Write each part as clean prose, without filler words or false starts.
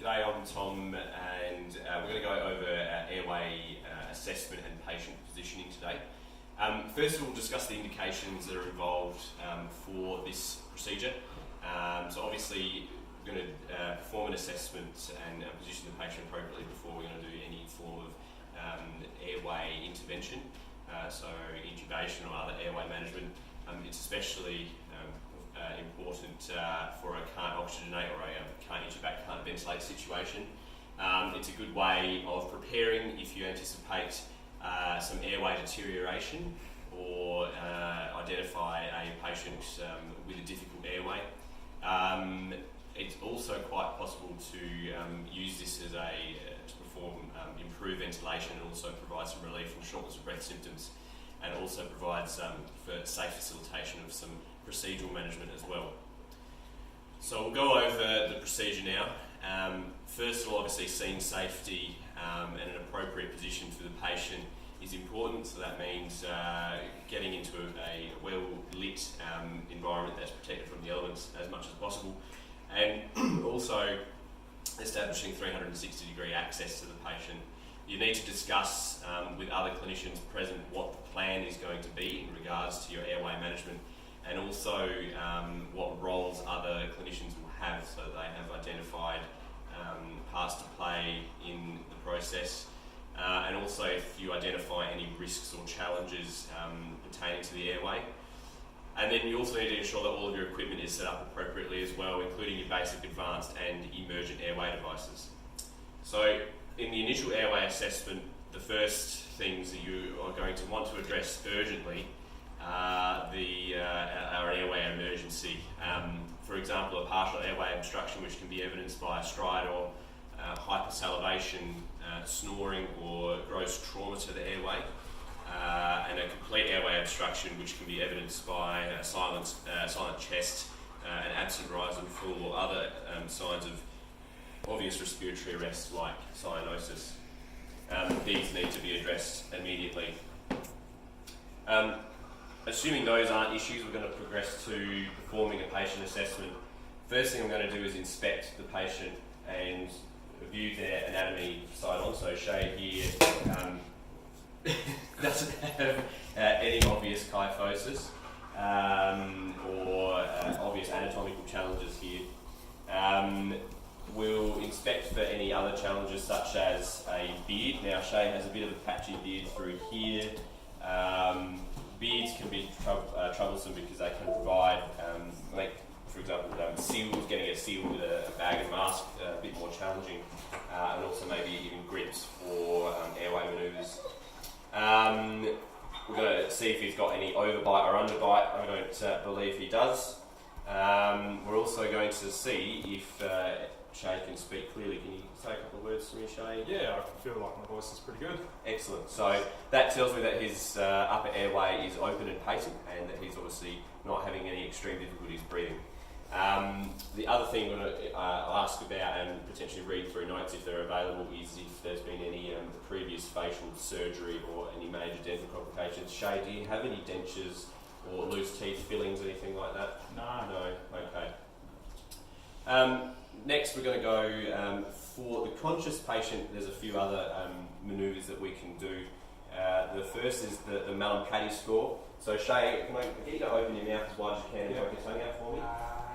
G'day, I'm Tom, and we're going to go over airway assessment and patient positioning today. First of all, we'll discuss the indications that are involved for this procedure. So obviously, we're going to perform an assessment and position the patient appropriately before we're going to do any form of airway intervention, so intubation or other airway management. It's especially important for a can't oxygenate or a can't intubate, can't ventilate situation. It's a good way of preparing if you anticipate some airway deterioration or identify a patient with a difficult airway. It's also quite possible to use this as to perform improved ventilation and also provide some relief from shortness of breath symptoms, and also provides for safe facilitation of some procedural management as well. So we'll go over the procedure now. First of all, obviously scene safety and an appropriate position for the patient is important, so that means getting into a well-lit environment that's protected from the elements as much as possible, and also establishing 360-degree access to the patient. You need to discuss with other clinicians present what the plan is going to be in regards to your airway management, and also what roles other clinicians will have, so they have identified parts to play in the process, and also if you identify any risks or challenges pertaining to the airway. And then you also need to ensure that all of your equipment is set up appropriately as well, including your basic, advanced and emergent airway devices. So in the initial airway assessment, the first things that you are going to want to address urgently are an airway emergency. For example, a partial airway obstruction, which can be evidenced by a stride or hypersalivation, snoring or gross trauma to the airway, and a complete airway obstruction, which can be evidenced by a silent chest, an absent rise and fall, or other signs of obvious respiratory arrest like cyanosis. These need to be addressed immediately. Assuming those aren't issues, we're going to progress to performing a patient assessment. First thing I'm going to do is inspect the patient and view their anatomy side on. So Shay here doesn't have any obvious kyphosis or obvious anatomical challenges here. We'll inspect for any other challenges such as a beard. Now Shay has a bit of a patchy beard through here. Beards can be troublesome because they can provide, for example, seals, getting a seal with a bag and mask a bit more challenging, and also maybe even grips for airway manoeuvres. We're going to see if he's got any overbite or underbite. I don't believe he does. We're also going to see if Shay can speak clearly. Can you say a couple of words to me, Shay? Yeah, I feel like my voice is pretty good. Excellent. So that tells me that his upper airway is open and patent, and that he's obviously not having any extreme difficulties breathing. The other thing I'm going to ask about and potentially read through notes if they're available is if there's been any previous facial surgery or any major dental complications. Shay, do you have any dentures or loose teeth, fillings, anything like that? No. Okay. Next, we're going to go for the conscious patient. There's a few other manoeuvres that we can do. The first is the Melancholy Score. So Shay, can I get you to open your mouth as wide as you can and poke your tongue out for me?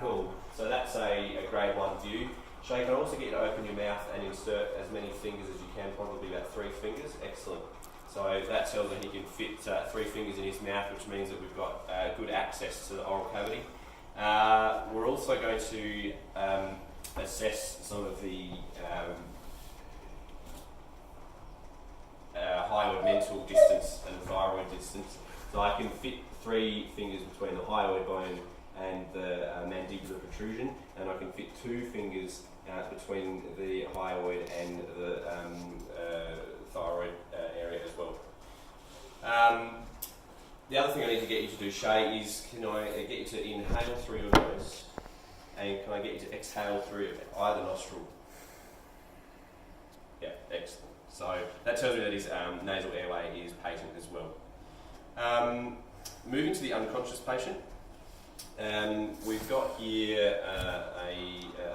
Cool. So that's a grade 1 view. Shay, can I also get you to open your mouth and insert as many fingers as you can, probably about 3 fingers. Excellent. So that tells me he can fit 3 fingers in his mouth, which means that we've got good access to the oral cavity. We're also going to assess some of the hyoid mental distance and thyroid distance. So I can fit 3 fingers between the hyoid bone and the mandibular protrusion, and I can fit 2 fingers between the hyoid and the thyroid area as well. The other thing I need to get you to do, Shay, is can I get you to inhale through your nose, and can I get you to exhale through either nostril? Yeah, excellent. So that tells me that his nasal airway is patent as well. Moving to the unconscious patient. We've got here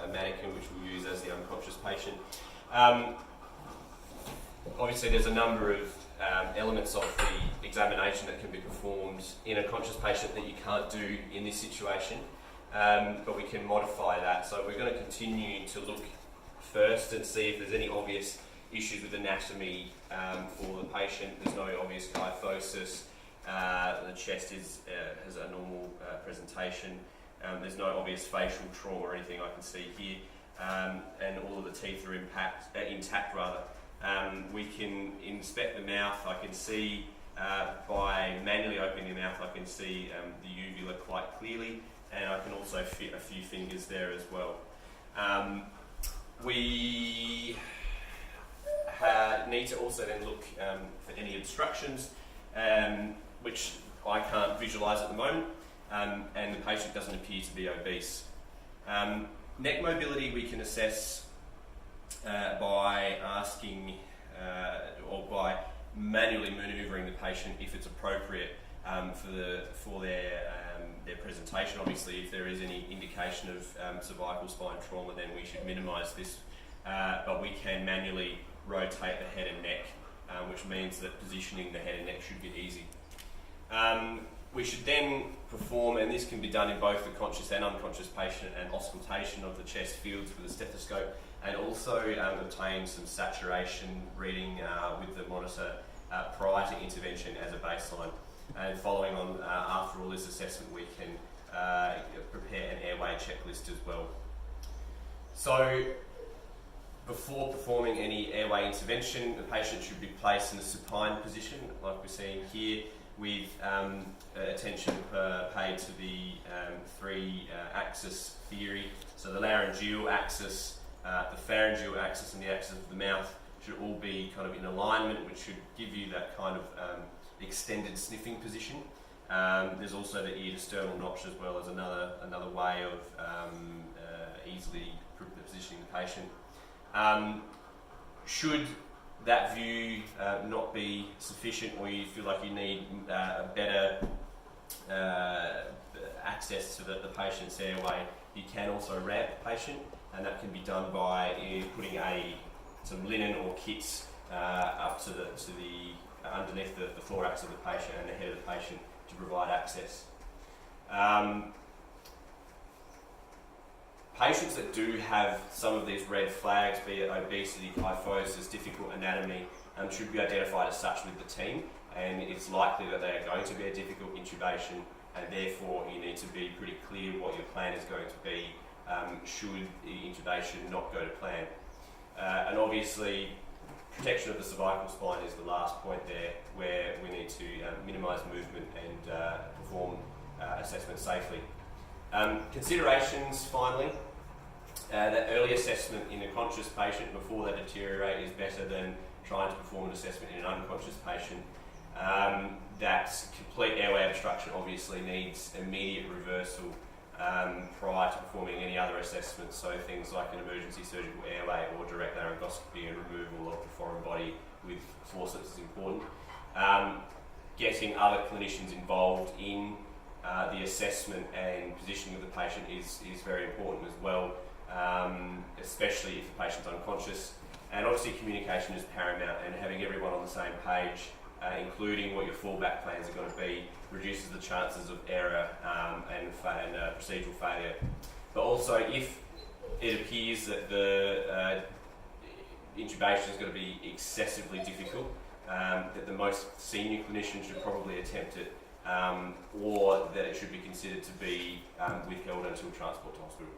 a mannequin which we'll use as the unconscious patient. Obviously there's a number of elements of the examination that can be performed in a conscious patient that you can't do in this situation, but we can modify that. So we're going to continue to look first and see if there's any obvious issues with anatomy for the patient. There's no obvious kyphosis. The chest has a normal presentation. There's no obvious facial trauma or anything I can see here, and all of the teeth are intact rather. We can inspect the mouth. I can see by manually opening the mouth, I can see the uvula quite clearly, and I can also fit a few fingers there as well. We need to also then look for any obstructions, which I can't visualise at the moment, and the patient doesn't appear to be obese. Neck mobility we can assess by asking or by manually manoeuvring the patient if it's appropriate for their presentation. Obviously, if there is any indication of cervical spine trauma, then we should minimise this, but we can manually rotate the head and neck, which means that positioning the head and neck should be easy. We should then perform, and this can be done in both the conscious and unconscious patient, an auscultation of the chest fields with a stethoscope, and also obtain some saturation reading with the monitor prior to intervention as a baseline. And following on, after all this assessment, we can prepare an airway checklist as well. So, before performing any airway intervention, the patient should be placed in a supine position, like we're seeing here, with attention paid to the three-axis theory. So the laryngeal axis, the pharyngeal axis, and the axis of the mouth should all be kind of in alignment, which should give you that kind of extended sniffing position. There's also the ear to sternal notch as well as another way of easily positioning the patient. Should that view not be sufficient, or you feel like you need a better access to the patient's airway, you can also ramp the patient, and that can be done by putting some linen or kits up to the underneath the thorax of the patient and the head of the patient to provide access. Patients that do have some of these red flags, be it obesity, kyphosis, difficult anatomy, should be identified as such with the team, and it's likely that they are going to be a difficult intubation, and therefore you need to be pretty clear what your plan is going to be should the intubation not go to plan. And obviously, protection of the cervical spine is the last point there, where we need to minimise movement and perform assessment safely. Considerations, finally, that early assessment in a conscious patient before they deteriorate is better than trying to perform an assessment in an unconscious patient. That complete airway obstruction obviously needs immediate reversal prior to performing any other assessments, so things like an emergency surgical airway or direct laryngoscopy and removal of the foreign body with forceps is important. Getting other clinicians involved in the assessment and positioning of the patient is very important as well, especially if the patient's unconscious. And obviously communication is paramount, and having everyone on the same page, including what your fallback plans are going to be, reduces the chances of error and procedural failure. But also, if it appears that the intubation is going to be excessively difficult, that the most senior clinician should probably attempt it, or that it should be considered to be withheld until transport to hospital.